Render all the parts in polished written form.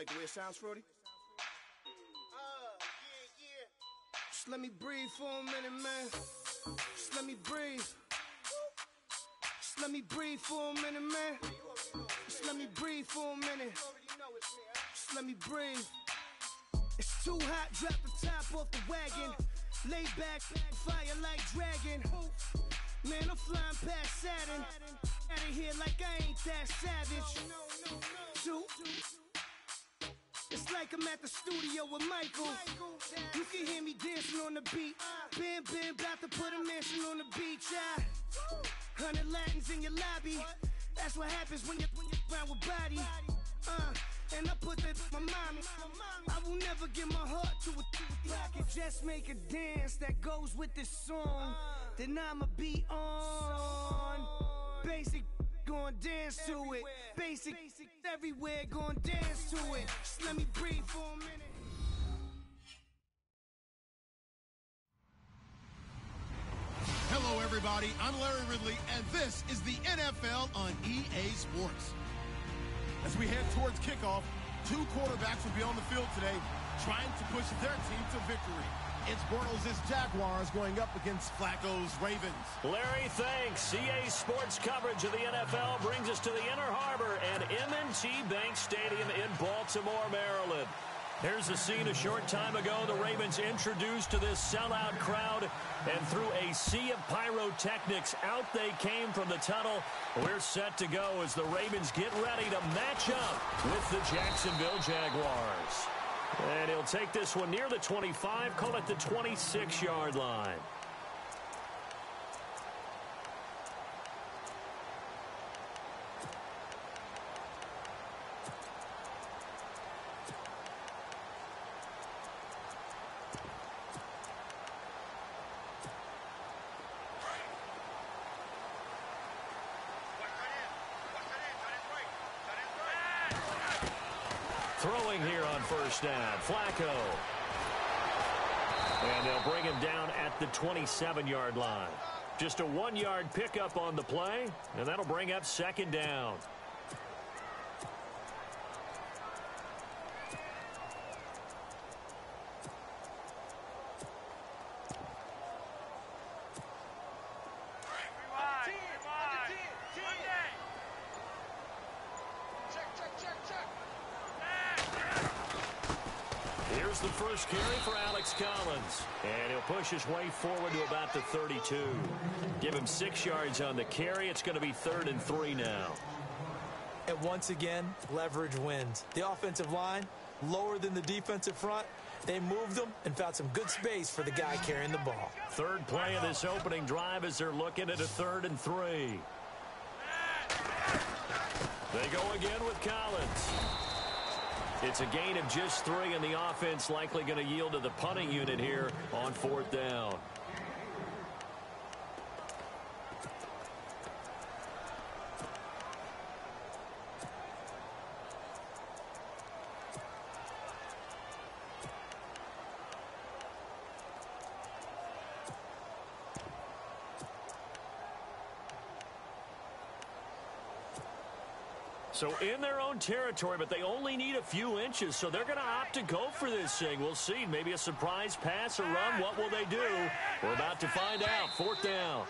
like the way it sounds, Frody? Yeah. Just let me breathe for a minute, man. Just let me breathe. Just let me breathe for a minute, man. Just let me breathe for a minute. Just let me breathe. It's too hot, drop the top off the wagon. Lay back, fire like dragon. Man, I'm flying past Saturn. Out of here like I ain't that savage. Two. It's like I'm at the studio with Michael. You can hear me dancing on the beat. Bam, about to put a mansion on the beach. 100 Latins in your lobby. That's what happens when you're around with body. And I put that in my mommy. I will never give my heart to a I can just make a dance that goes with this song. Then I'ma be on. Basic, gon' dance to it. Basic, everywhere, gon' dance to it. Just let me breathe for a minute. Hello, everybody. I'm Larry Ridley, and this is the NFL on EA Sports. As we head towards kickoff, two quarterbacks will be on the field today trying to push their team to victory. It's Bortles' Jaguars going up against Flacco's Ravens. Larry, thanks. EA Sports coverage of the NFL brings us to the Inner Harbor and M&T Bank Stadium in Baltimore, Maryland. Here's a scene a short time ago. The Ravens introduced to this sellout crowd, and through a sea of pyrotechnics, out they came from the tunnel. We're set to go as the Ravens get ready to match up with the Jacksonville Jaguars. And he'll take this one near the 25, call it the 26-yard line. Throwing here on first down, Flacco. And they'll bring him down at the 27-yard line. Just a 1-yard pickup on the play, and that'll bring up second down. Here's the first carry for Alex Collins. And he'll push his way forward to about the 32. Give him 6 yards on the carry. It's going to be 3rd and 3 now. And once again, leverage wins. The offensive line, lower than the defensive front. They moved them and found some good space for the guy carrying the ball. Third play of this opening drive as they're looking at a 3rd and 3. They go again with Collins. It's a gain of just 3, and the offense likely going to yield to the punting unit here on 4th down. So in their own territory, but they only need a few inches, so they're going to opt to go for this thing. We'll see. Maybe a surprise pass or run. What will they do? We're about to find out. 4th down.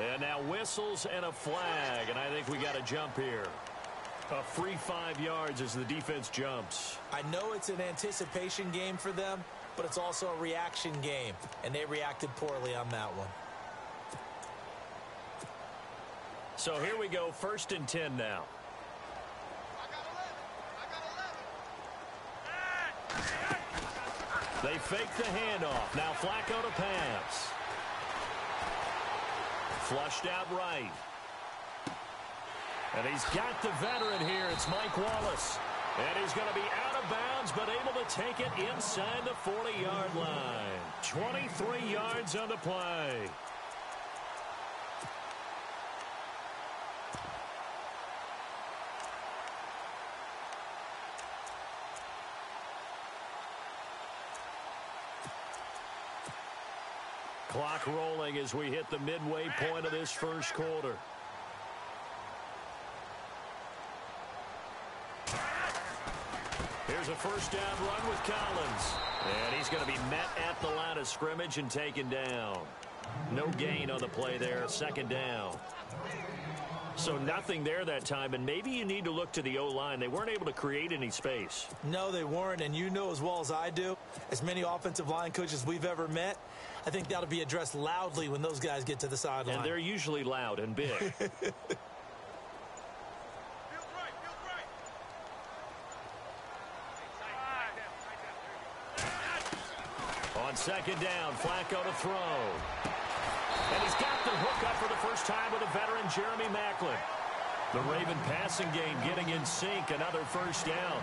And now whistles and a flag, and I think we got a jump here. A free 5 yards as the defense jumps. I know it's an anticipation game for them, but it's also a reaction game, and they reacted poorly on that one. So here we go, 1st and 10 now. They fake the handoff. Now Flacco to pass. Flushed out right. And he's got the veteran here. It's Mike Wallace. And he's going to be out of bounds, but able to take it inside the 40-yard line. 23 yards on the play. Clock rolling as we hit the midway point of this first quarter. Here's a first down run with Collins. And he's going to be met at the line of scrimmage and taken down. No gain on the play there, second down. So nothing there that time, and maybe you need to look to the O-line. They weren't able to create any space. No, they weren't, and you know as well as I do, as many offensive line coaches we've ever met, I think that'll be addressed loudly when those guys get to the sideline. And they're usually loud and big. On second down, Flacco to throw. And he's got the hook up for the first time with a veteran, Jeremy Maclin. The Raven passing game getting in sync, another first down.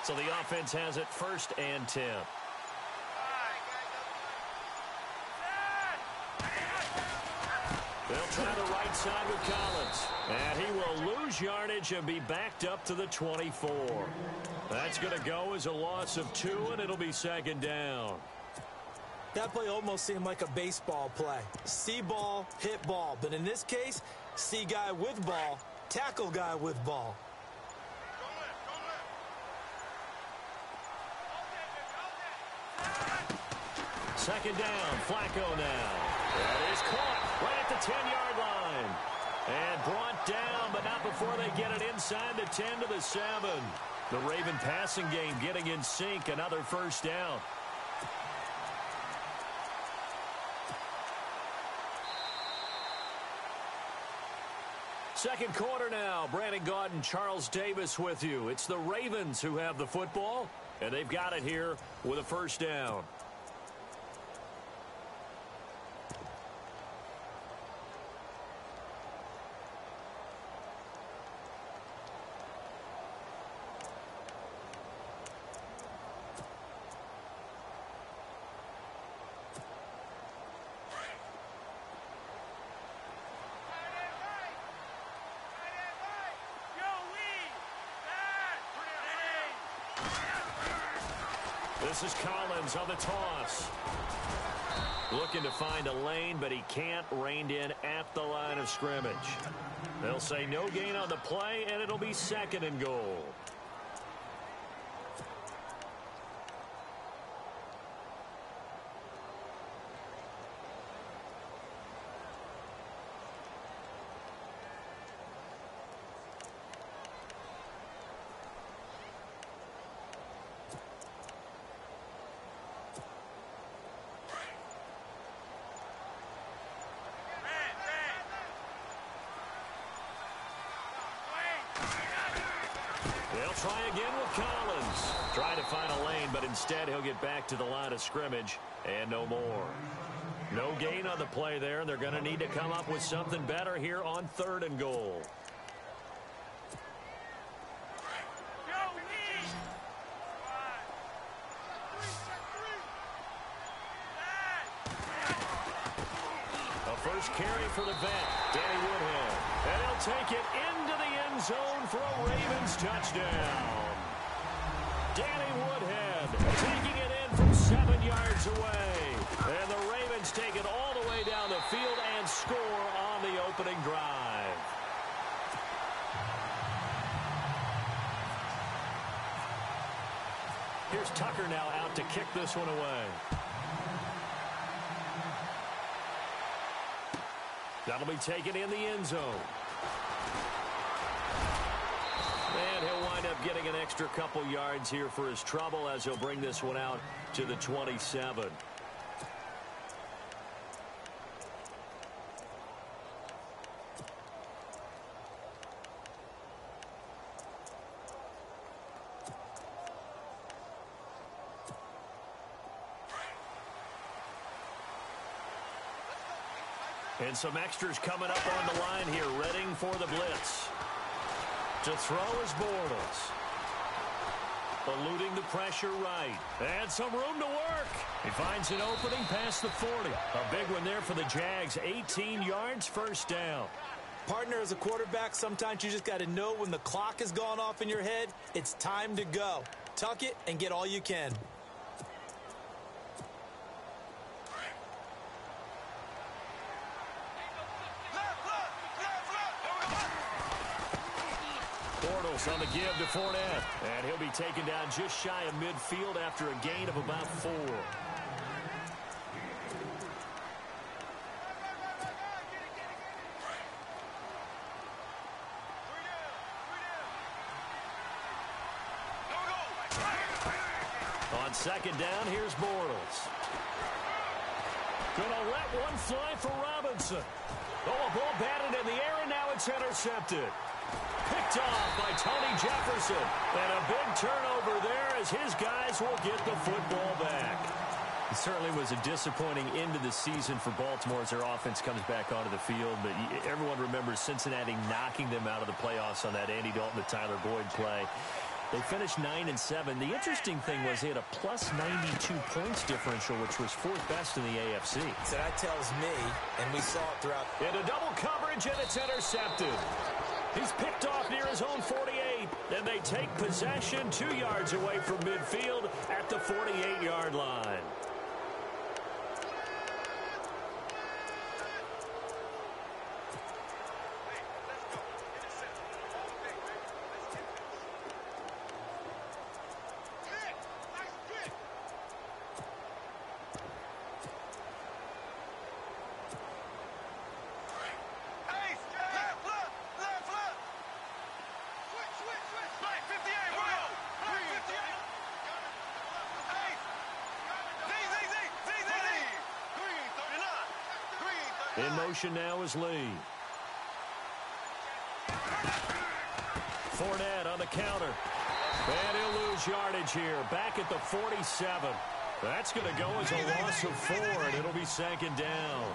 So the offense has it first and 10. They'll try the right side with Collins. And he will lose yardage and be backed up to the 24. That's going to go as a loss of 2, and it'll be second down. That play almost seemed like a baseball play. See ball, hit ball. But in this case, see guy with ball, tackle guy with ball. Second down, Flacco now. That is caught right at the 10-yard line. And brought down, but not before they get it inside the 10 to the 7. The Raven passing game getting in sync, another first down. Second quarter now. Brandon Gaudin and Charles Davis with you. It's the Ravens who have the football, and they've got it here with a first down. This is Collins on the toss. Looking to find a lane, but he can't. Reined in at the line of scrimmage. They'll say no gain on the play, and it'll be second and goal. They'll try again with Collins. Trying to find a lane, but instead he'll get back to the line of scrimmage and no more. No gain on the play there, and they're going to need to come up with something better here on third and goal. A first carry for the vet, Danny Woodhead. And he'll take it into the end zone for a Ravens touchdown. Danny Woodhead taking it in from 7 yards away. And the Ravens take it all the way down the field and score on the opening drive. Here's Tucker now out to kick this one away. That'll be taken in the end zone. And he'll wind up getting an extra couple yards here for his trouble as he'll bring this one out to the 27. And some extras coming up on the line here, readying for the blitz. To throw is Bortles. Eluding the pressure right. And some room to work. He finds an opening past the 40. A big one there for the Jags. 18 yards, first down. Partner, as a quarterback, sometimes you just got to know when the clock has gone off in your head, it's time to go. Tuck it and get all you can. Bortles on the give to Fournette. And he'll be taken down just shy of midfield after a gain of about 4. On second down, here's Bortles. Gonna let one fly for Robinson. Oh, a ball batted in the air, and now it's intercepted. Picked off by Tony Jefferson. And a big turnover there as his guys will get the football back. It certainly was a disappointing end of the season for Baltimore as their offense comes back onto the field. But everyone remembers Cincinnati knocking them out of the playoffs on that Andy Dalton to Tyler Boyd play. They finished 9-7. The interesting thing was they had a plus 92 points differential, which was 4th best in the AFC. So that tells me, and we saw it throughout. Into double coverage, and it's intercepted. He's picked off near his own 48, and they take possession 2 yards away from midfield at the 48-yard line. In motion now is Lee. Fournette on the counter. And he'll lose yardage here. Back at the 47. That's going to go as a loss of 4, and it'll be 2nd down.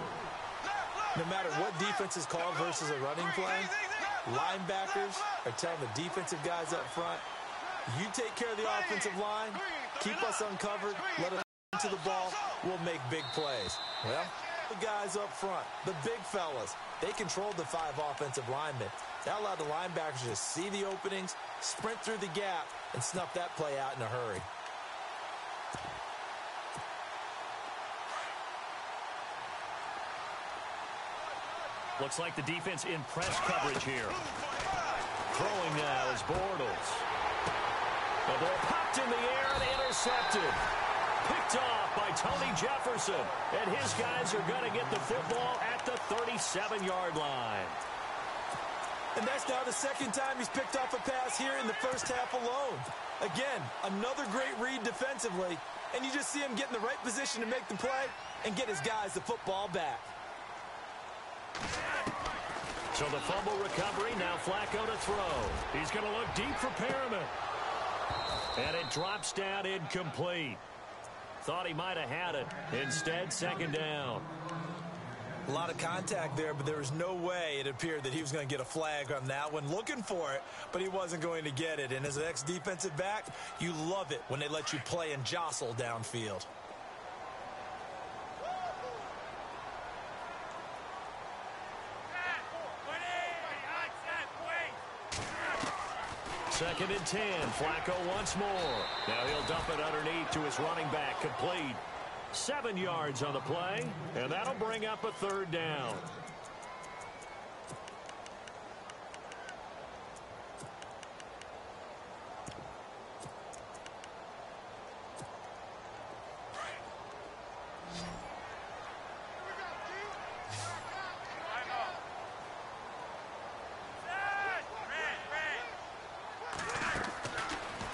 No matter what defense is called versus a running play, linebackers are telling the defensive guys up front, you take care of the offensive line, keep us uncovered, let us into the ball, we'll make big plays. Well, the guys up front, the big fellas, they controlled the 5 offensive linemen. That allowed the linebackers to see the openings, sprint through the gap, and snuff that play out in a hurry. Looks like the defense in press coverage here. Throwing now is Bortles. The ball popped in the air and intercepted. Picked off by Tony Jefferson. And his guys are going to get the football at the 37-yard line. And that's now the 2nd time he's picked off a pass here in the first half alone. Again, another great read defensively. And you just see him get in the right position to make the play and get his guys the football back. So the fumble recovery, now Flacco to throw. He's going to look deep for Perriman. And it drops down incomplete. Thought he might have had it. Instead, 2nd down. A lot of contact there, but there was no way it appeared that he was going to get a flag on that one. Looking for it, but he wasn't going to get it. And as an ex-defensive back, you love it when they let you play and jostle downfield. Second and 10. Flacco once more. Now he'll dump it underneath to his running back. Complete. 7 yards on the play, and that'll bring up a 3rd down.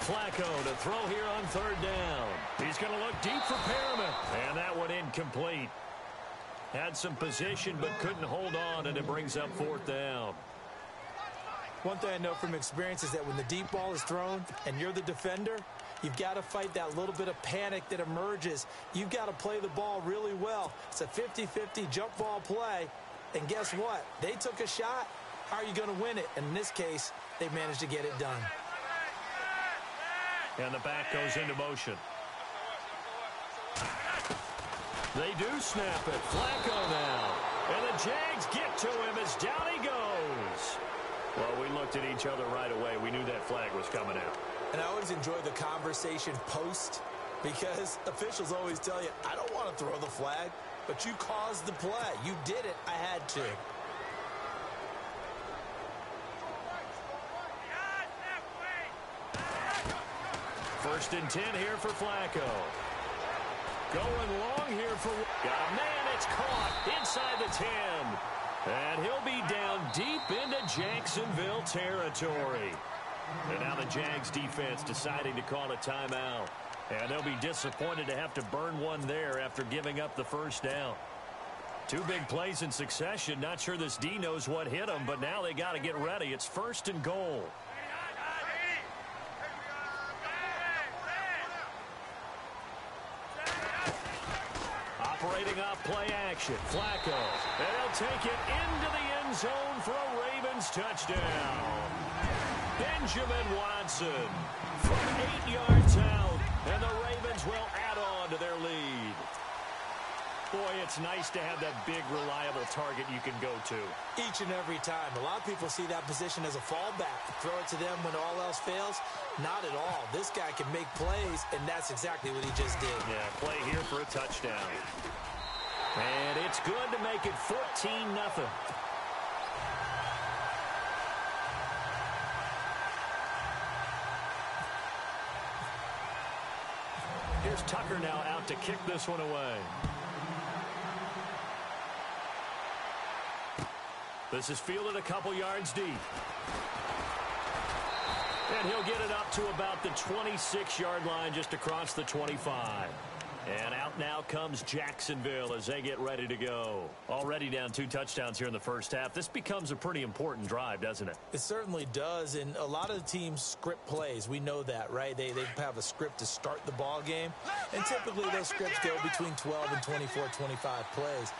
Flacco to throw here on 3rd down. He's going to look deep for Perriman. And that one incomplete. Had some position but couldn't hold on, and it brings up 4th down. One thing I know from experience is that when the deep ball is thrown and you're the defender, you've got to fight that little bit of panic that emerges. You've got to play the ball really well. It's a 50-50 jump ball play. And guess what? They took a shot. How are you going to win it? And in this case, they managed to get it done. And the back goes into motion. They do snap it. Flacco now. And the Jags get to him as down he goes. Well, we looked at each other right away. We knew that flag was coming out. And I always enjoy the conversation post because officials always tell you, I don't want to throw the flag, but you caused the play. You did it. I had to. First and 10 here for Flacco. Going long here for... man, it's caught inside the 10. And he'll be down deep into Jacksonville territory. And now the Jags defense deciding to call a timeout. And they'll be disappointed to have to burn one there after giving up the first down. Two big plays in succession. Not sure this D knows what hit them, but now they got to get ready. It's first and goal. Operating off play action. Flacco. And they'll take it into the end zone for a Ravens touchdown. Benjamin Watson from 8 yards out. And the Ravens will add on to their lead. Boy, it's nice to have that big, reliable target you can go to. Each and every time. A lot of people see that position as a fallback. Throw it to them when all else fails. Not at all. This guy can make plays, and that's exactly what he just did. Yeah, play here for a touchdown. And it's good to make it 14-0. Here's Tucker now out to kick this one away. This is fielded a couple yards deep. And he'll get it up to about the 26-yard line, just across the 25. And out now comes Jacksonville as they get ready to go. Already down 2 touchdowns here in the first half. This becomes a pretty important drive, doesn't it? It certainly does, and a lot of the teams script plays. We know that, right? They have a script to start the ball game, and typically those scripts go between 12 and 24, 25 plays.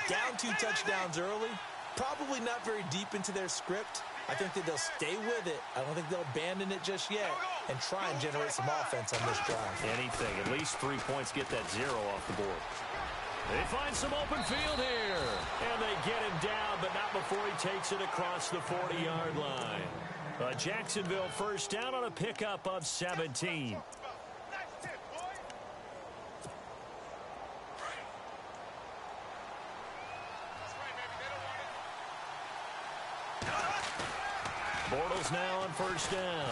Down 2 touchdowns early, probably not very deep into their script. I think that they'll stay with it. I don't think they'll abandon it just yet and try and generate some offense on this drive. Anything. At least 3 points, get that 0 off the board. They find some open field here. And they get him down, but not before he takes it across the 40-yard line. A Jacksonville first down on a pickup of 17. Bortles now on first down.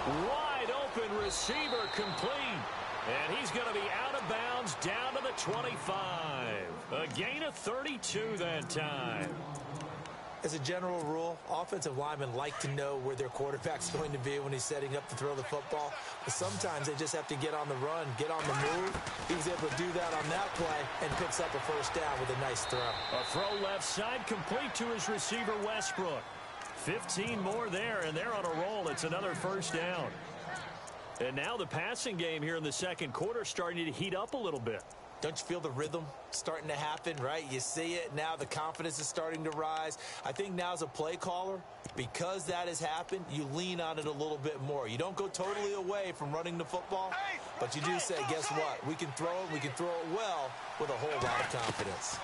Wide open receiver complete. And he's going to be out of bounds down to the 25. A gain of 32 that time. As a general rule, offensive linemen like to know where their quarterback's going to be when he's setting up to throw the football. But sometimes they just have to get on the run, get on the move. He was able to do that on that play and picks up a first down with a nice throw. A throw left side complete to his receiver, Westbrook. 15 more there, and they're on a roll. It's another first down. And now the passing game here in the second quarter starting to heat up a little bit. Don't you feel the rhythm starting to happen, right? You see it. Now the confidence is starting to rise. I think now as a play caller, because that has happened, you lean on it a little bit more. You don't go totally away from running the football, but you do say, guess what? We can throw it. We can throw it well with a whole lot of confidence.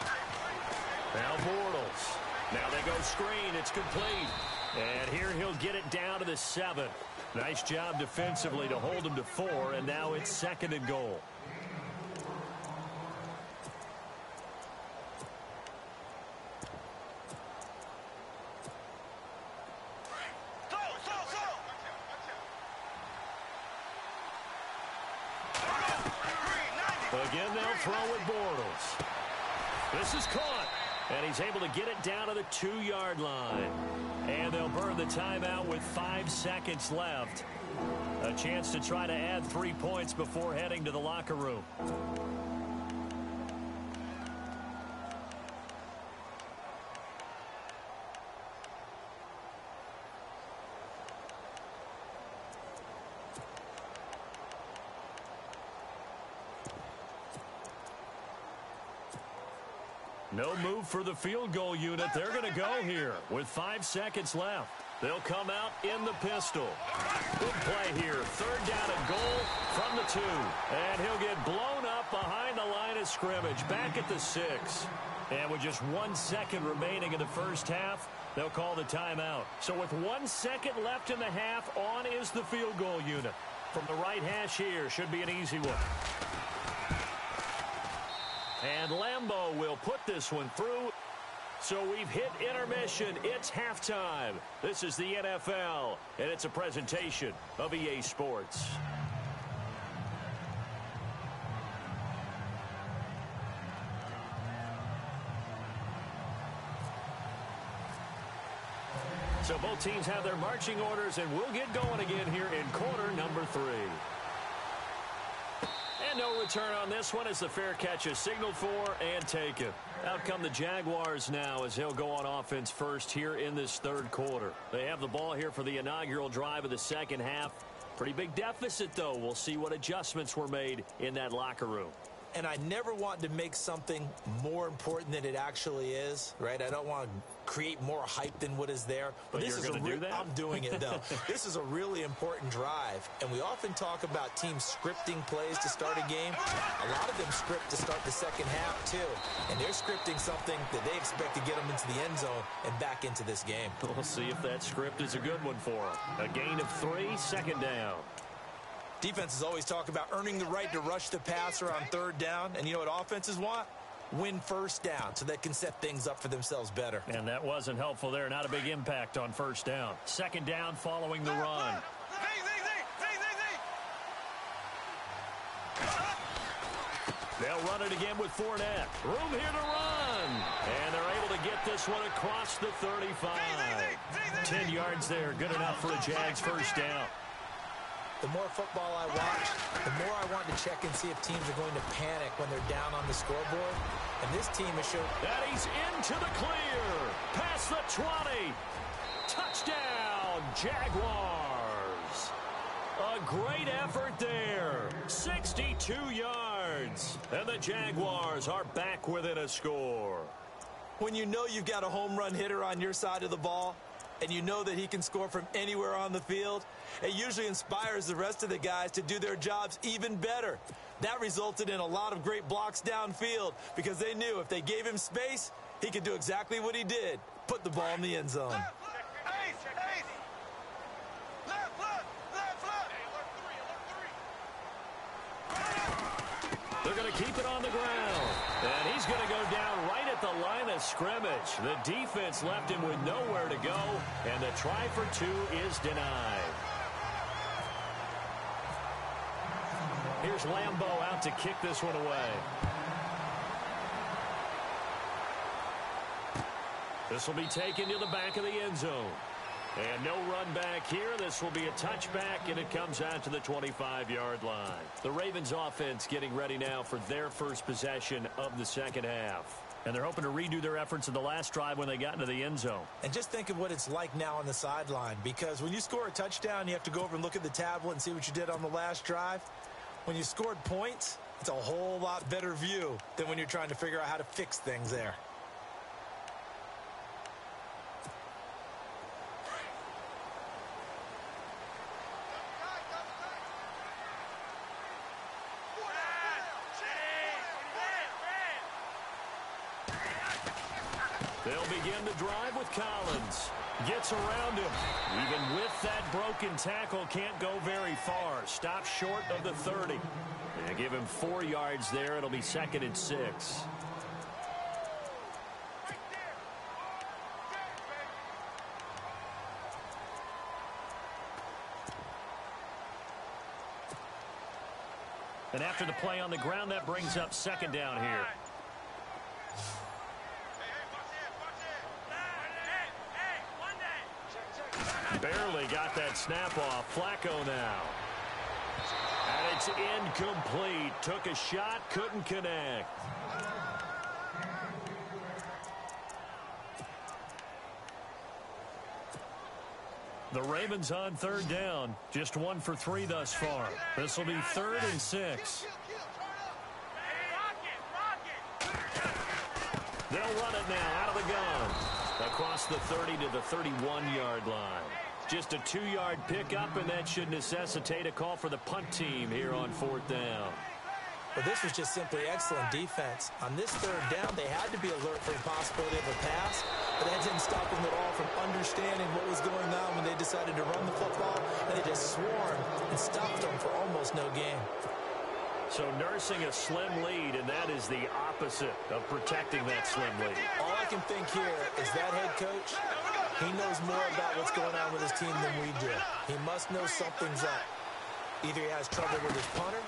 Now Bortles. Now they go screen. It's complete. And here he'll get it down to the 7. Nice job defensively to hold him to 4, and now it's second and goal. Again, they'll throw with Bortles. This is caught, and he's able to get it down to the 2-yard line. And they'll burn the timeout with 5 seconds left. A chance to try to add 3 points before heading to the locker room. No move for the field goal unit. They're going to go here with 5 seconds left. They'll come out in the pistol. Good play here. Third down and goal from the 2. And he'll get blown up behind the line of of scrimmage, back at the 6. And with just 1 second remaining in the first half, they'll call the timeout. So with 1 second left in the half, on is the field goal unit. From the right hash here, should be an easy one. And Lambeau will put this one through. So we've hit intermission. It's halftime. This is the NFL, and it's a presentation of EA Sports. So both teams have their marching orders, and we'll get going again here in quarter number 3. And no return on this one as the fair catch is signaled for and taken. Out come the Jaguars now as they'll go on offense first here in this third quarter. They have the ball here for the inaugural drive of the second half. Pretty big deficit, though. We'll see what adjustments were made in that locker room. And I never want to make something more important than it actually is, right? I don't want to create more hype than what is there. But this you're going to do that? I'm doing it, though. This is a really important drive. And we often talk about teams scripting plays to start a game. A lot of them script to start the second half, too. And they're scripting something that they expect to get them into the end zone and back into this game. We'll see if that script is a good one for them. A gain of 3, second down. Defenses always talk about earning the right to rush the passer on third down. And you know what offenses want? Win first down so they can set things up for themselves better. And that wasn't helpful there. Not a big impact on first down. Second down following the run. They'll run it again with Fournette. Room here to run. And they're able to get this one across the 35. 10 yards there. Good enough for a Jags first down. The more football I watch, the more I want to check and see if teams are going to panic when they're down on the scoreboard. And this team has shown that he's into the clear. Past the 20. Touchdown, Jaguars. A great effort there. 62 yards. And the Jaguars are back within a score. When you know you've got a home run hitter on your side of the ball, and you know that he can score from anywhere on the field, it usually inspires the rest of the guys to do their jobs even better. That resulted in a lot of great blocks downfield because they knew if they gave him space, he could do exactly what he did, put the ball in the end zone. They're going to keep it on the ground. And he's going to go down right at the line of scrimmage. The defense left him with nowhere to go, and the try for 2 is denied. Here's Lambeau out to kick this one away. This will be taken to the back of the end zone. And no run back here. This will be a touchback, and it comes out to the 25-yard line. The Ravens offense getting ready now for their first possession of the second half. And they're hoping to redo their efforts in the last drive when they got into the end zone. And just think of what it's like now on the sideline, because when you score a touchdown, you have to go over and look at the tablet and see what you did on the last drive. When you scored points, it's a whole lot better view than when you're trying to figure out how to fix things there. They'll begin the drive with Collins. Gets around him. Even with that broken tackle, can't go very far. Stops short of the 30. They give him 4 yards there. It'll be 2nd and 6. And after the play on the ground, that brings up 2nd down here. Barely got that snap off. Flacco now. And it's incomplete. Took a shot, couldn't connect. The Ravens on 3rd down. Just 1 for 3 thus far. This will be 3rd and 6. They'll run it now out of the gun. Across the 30 to the 31-yard line. Just a 2-yard pickup, and that should necessitate a call for the punt team here on 4th down. But this was just simply excellent defense. On this third down, they had to be alert for the possibility of a pass, but that didn't stop them at all from understanding what was going on when they decided to run the football, and they just swarmed and stopped them for almost no gain. So nursing a slim lead, and that is the opposite of protecting that slim lead. All I can think here is that head coach, he knows more about what's going on with his team than we do. He must know something's up. Either he has trouble with his punter,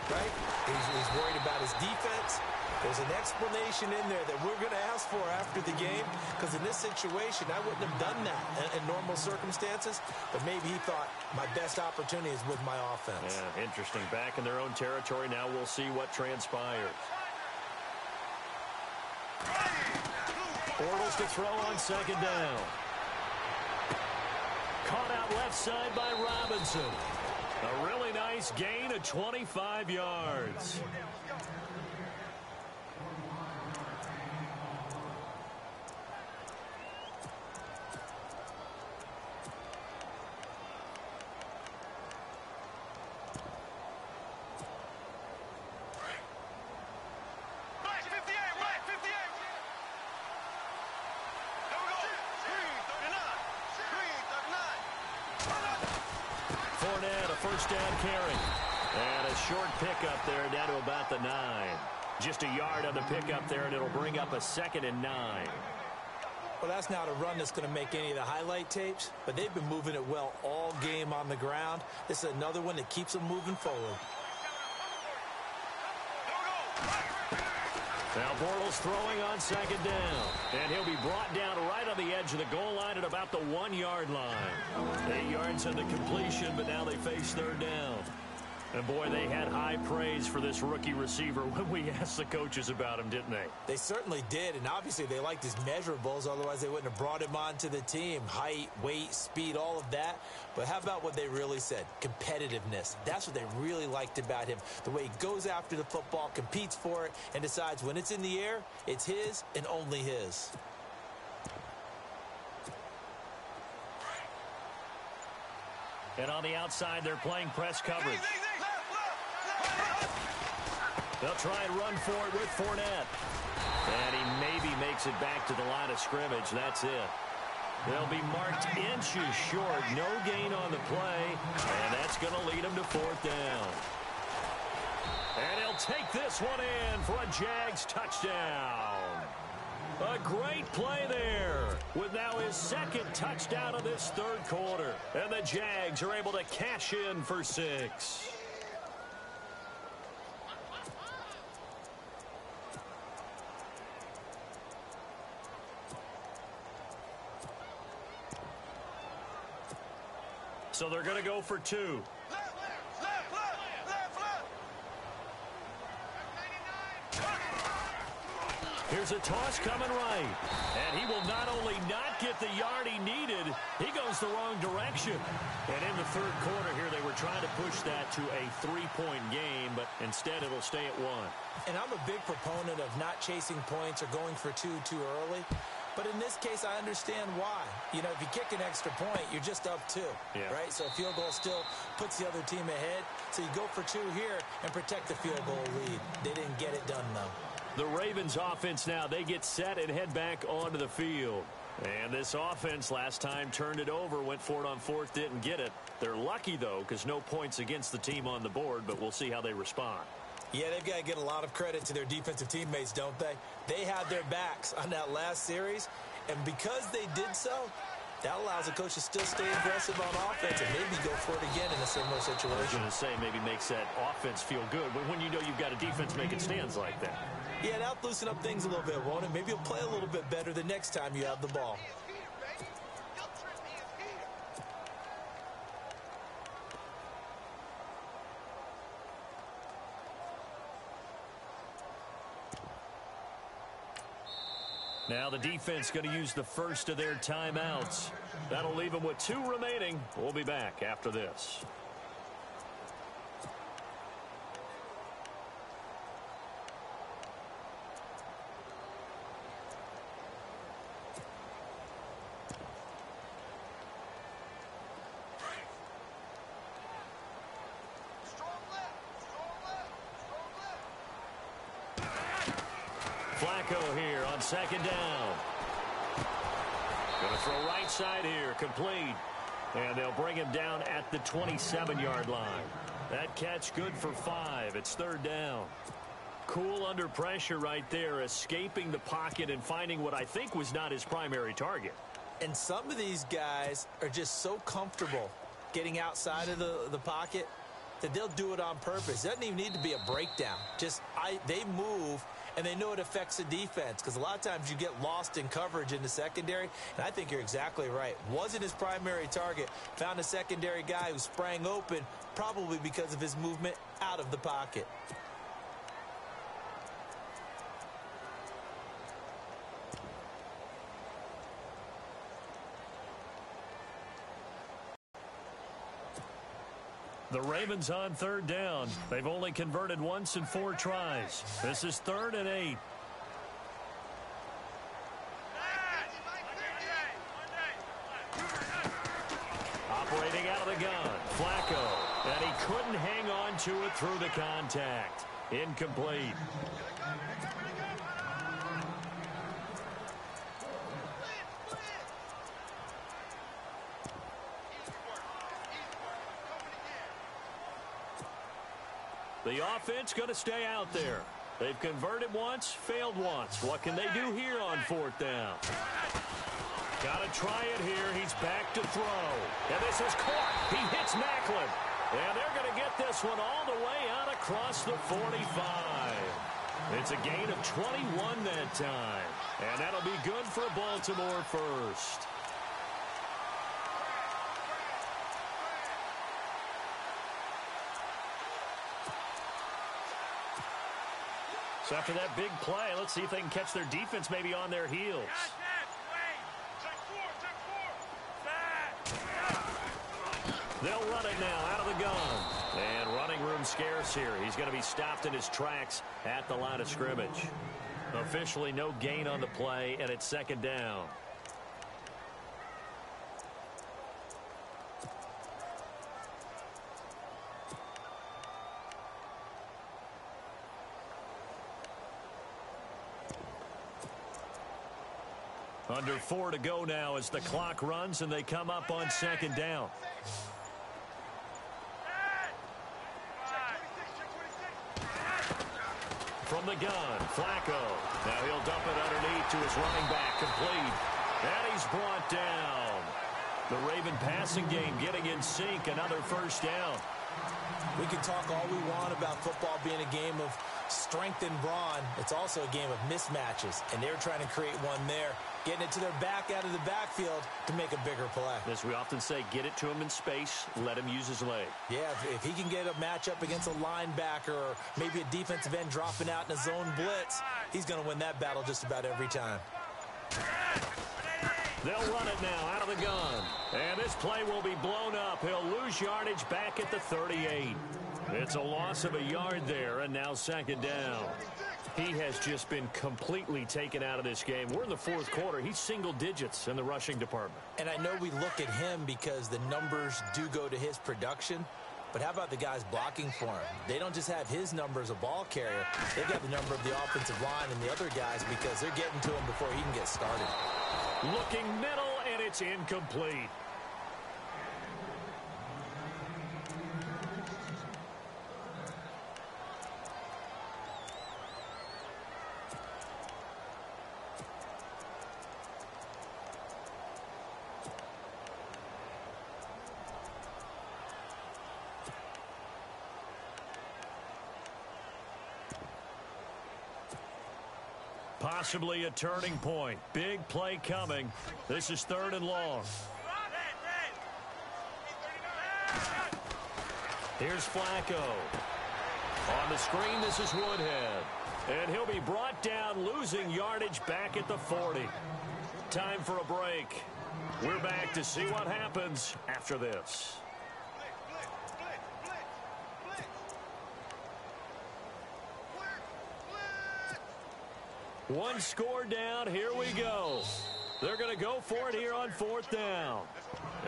right? He's worried about his defense. There's an explanation in there that we're going to ask for after the game, because in this situation, I wouldn't have done that in normal circumstances, but maybe he thought my best opportunity is with my offense. Yeah, interesting. Back in their own territory. Now we'll see what transpires. Bortles to throw on second down. Caught out left side by Robinson. A really nice gain of 25 yards. First down carry. And a short pickup there down to about the 9. Just a yard on the pickup there, and it'll bring up a 2nd and 9. Well, that's not a run that's going to make any of the highlight tapes, but they've been moving it well all game on the ground. This is another one that keeps them moving forward. Now Bortles throwing on second down. And he'll be brought down right on the edge of the goal line at about the 1-yard line. 8 yards on the completion, but now they face third down. And boy, they had high praise for this rookie receiver when we asked the coaches about him, didn't they? They certainly did, and obviously they liked his measurables, otherwise they wouldn't have brought him onto the team. Height, weight, speed, all of that. But how about what they really said? Competitiveness. That's what they really liked about him. The way he goes after the football, competes for it, and decides when it's in the air, it's his and only his. And on the outside, they're playing press coverage. They'll try and run for it with Fournette. And he maybe makes it back to the line of scrimmage. That's it. They'll be marked inches short. No gain on the play. And that's going to lead them to fourth down. And he'll take this one in for a Jags touchdown. A great play there with now his 2nd touchdown of this third quarter. And the Jags are able to cash in for 6. So they're going to go for 2. Here's a toss coming right. And he will not only not get the yard he needed, he goes the wrong direction. And in the third quarter here, they were trying to push that to a 3-point game, but instead it'll stay at 1. And I'm a big proponent of not chasing points or going for 2 too early. But in this case, I understand why. You know, if you kick an extra point, you're just up 2, right? So a field goal still puts the other team ahead. So you go for 2 here and protect the field goal lead. They didn't get it done, though. The Ravens offense now, they get set and head back onto the field. And this offense last time turned it over, went for it on 4th, didn't get it. They're lucky, though, because no points against the team on the board, but we'll see how they respond. Yeah, they've got to get a lot of credit to their defensive teammates, don't they? They had their backs on that last series, and because they did so, that allows the coach to still stay aggressive on offense and maybe go for it again in a similar situation. I was going to say maybe makes that offense feel good, but when you know you've got a defense making stands like that. Yeah, that'll loosen up things a little bit, won't it? Maybe you'll play a little bit better the next time you have the ball. Now the defense going to use the first of their timeouts. That'll leave them with 2 remaining. We'll be back after this. Flacco here on second down. Going to throw right side here, complete. And they'll bring him down at the 27-yard line. That catch good for 5. It's third down. Cool under pressure right there, escaping the pocket and finding what I think was not his primary target. And some of these guys are just so comfortable getting outside of the pocket that they'll do it on purpose. It doesn't even need to be a breakdown. They move, and they know it affects the defense, because a lot of times you get lost in coverage in the secondary, and I think you're exactly right. Wasn't his primary target. Found a secondary guy who sprang open, probably because of his movement out of the pocket. The Ravens on third down. They've only converted once in 4 tries. This is 3rd and 8. Operating out of the gun, Flacco. And he couldn't hang on to it through the contact. Incomplete. The offense going to stay out there. They've converted once, failed once. What can they do here on 4th down? Got to try it here. He's back to throw. And this is caught. He hits Macklin. And they're going to get this one all the way out across the 45. It's a gain of 21 that time. And that'll be good for Baltimore first. So after that big play, let's see if they can catch their defense maybe on their heels. They'll run it now out of the gun. And running room scarce here. He's going to be stopped in his tracks at the line of scrimmage. Officially no gain on the play, and it's 2nd down. Under 4 to go now as the clock runs and they come up on 2nd down. From the gun, Flacco. Now he'll dump it underneath to his running back, complete. And he's brought down. The Raven passing game getting in sync, another 1st down. We can talk all we want about football being a game of strength and brawn. It's also a game of mismatches, and they're trying to create one there, getting it to their back out of the backfield to make a bigger play. As we often say, get it to him in space, let him use his leg. Yeah, if he can get a matchup against a linebacker or maybe a defensive end dropping out in a zone blitz, he's going to win that battle just about every time. They'll run it now out of the gun. And this play will be blown up. He'll lose yardage back at the 38. It's a loss of a yard there, and now 2nd down. He has just been completely taken out of this game. We're in the 4th quarter. He's single digits in the rushing department. And I know we look at him because the numbers do go to his production. But how about the guys blocking for him? They don't just have his number as a ball carrier. They've got the number of the offensive line and the other guys because they're getting to him before he can get started. Looking middle, and it's incomplete. Possibly a turning point. Big play coming. This is 3rd and long. Here's Flacco. On the screen, this is Woodhead. And he'll be brought down, losing yardage back at the 40. Time for a break. We're back to see what happens after this. One score down. Here we go. They're going to go for it here on 4th down.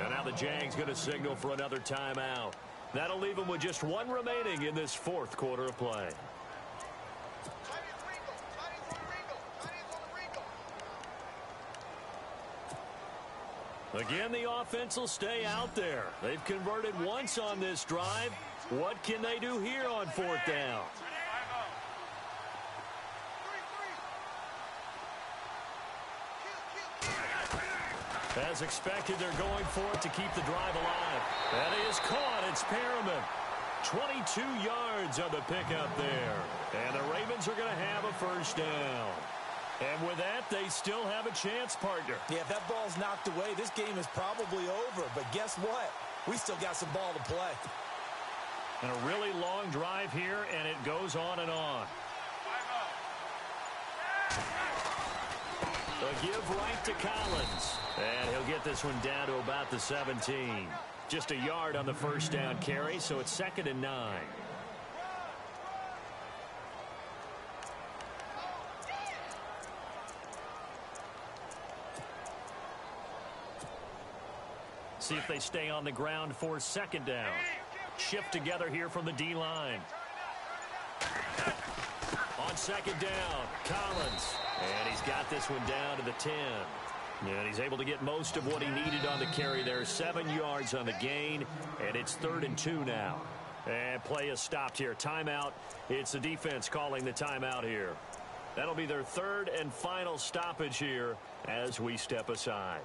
And now the Jags going to signal for another timeout. That'll leave them with just 1 remaining in this 4th quarter of play. Again, the offense will stay out there. They've converted once on this drive. What can they do here on fourth down? As expected, they're going for it to keep the drive alive. That is caught. It's Perriman. 22 yards on the pickup there. And the Ravens are going to have a first down. And with that, they still have a chance, partner. Yeah, if that ball's knocked away, this game is probably over. But guess what? We still got some ball to play. And a really long drive here, and it goes on and on. A give right to Collins. And he'll get this one down to about the 17. Just a yard on the first down carry, so it's 2nd and 9. See if they stay on the ground for 2nd down. Shift together here from the D-line. On 2nd down, Collins. And he's got this one down to the 10. And he's able to get most of what he needed on the carry there. 7 yards on the gain, and it's 3rd and 2 now. And play is stopped here. Timeout. It's the defense calling the timeout here. That'll be their 3rd and final stoppage here as we step aside.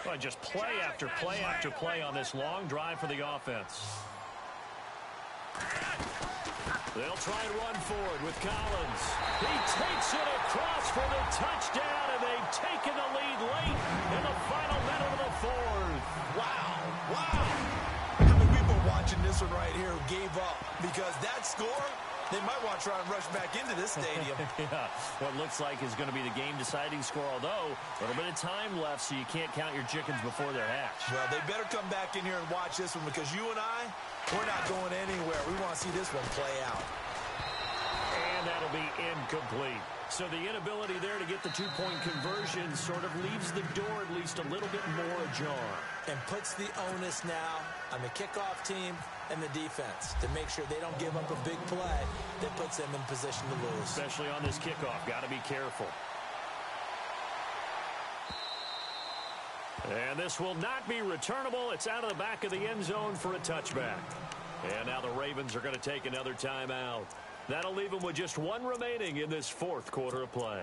Well, just play after play after play on this long drive for the offense. They'll try and run forward with Collins. He takes it across for the touchdown, and they've taken the lead late in the final minute of the 4th. Wow, wow. How many people watching this one right here who gave up? Because that score, they might want to try and rush back into this stadium. Yeah, what looks like is going to be the game-deciding score, although a little bit of time left, so you can't count your chickens before they're hatched. Well, they better come back in here and watch this one, because you and I, we're not going anywhere. We want to see this one play out. And that'll be incomplete. So the inability there to get the two-point conversion sort of leaves the door at least a little bit more ajar. And puts the onus now on the kickoff team and the defense to make sure they don't give up a big play that puts them in position to lose. Especially on this kickoff. Got to be careful. And this will not be returnable. It's out of the back of the end zone for a touchback. And now the Ravens are going to take another timeout. That'll leave them with just one remaining in this 4th quarter of play.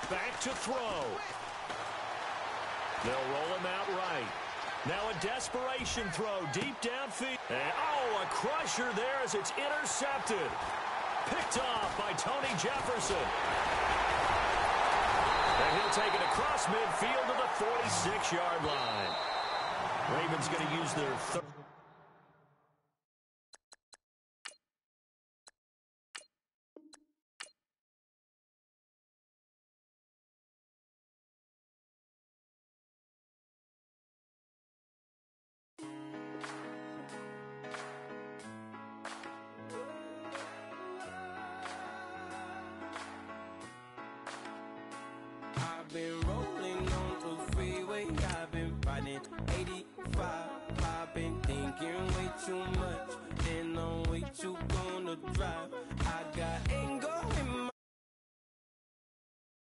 Back to throw. They'll roll him out right. Now a desperation throw deep downfield. And, a crusher there as it's intercepted. Picked off by Tony Jefferson. And he'll take it across midfield to the 46-yard line. Ravens going to use their third. Been rolling on the freeway, I've been riding 85. I've been thinking way too much, and I'm way too gonna drive.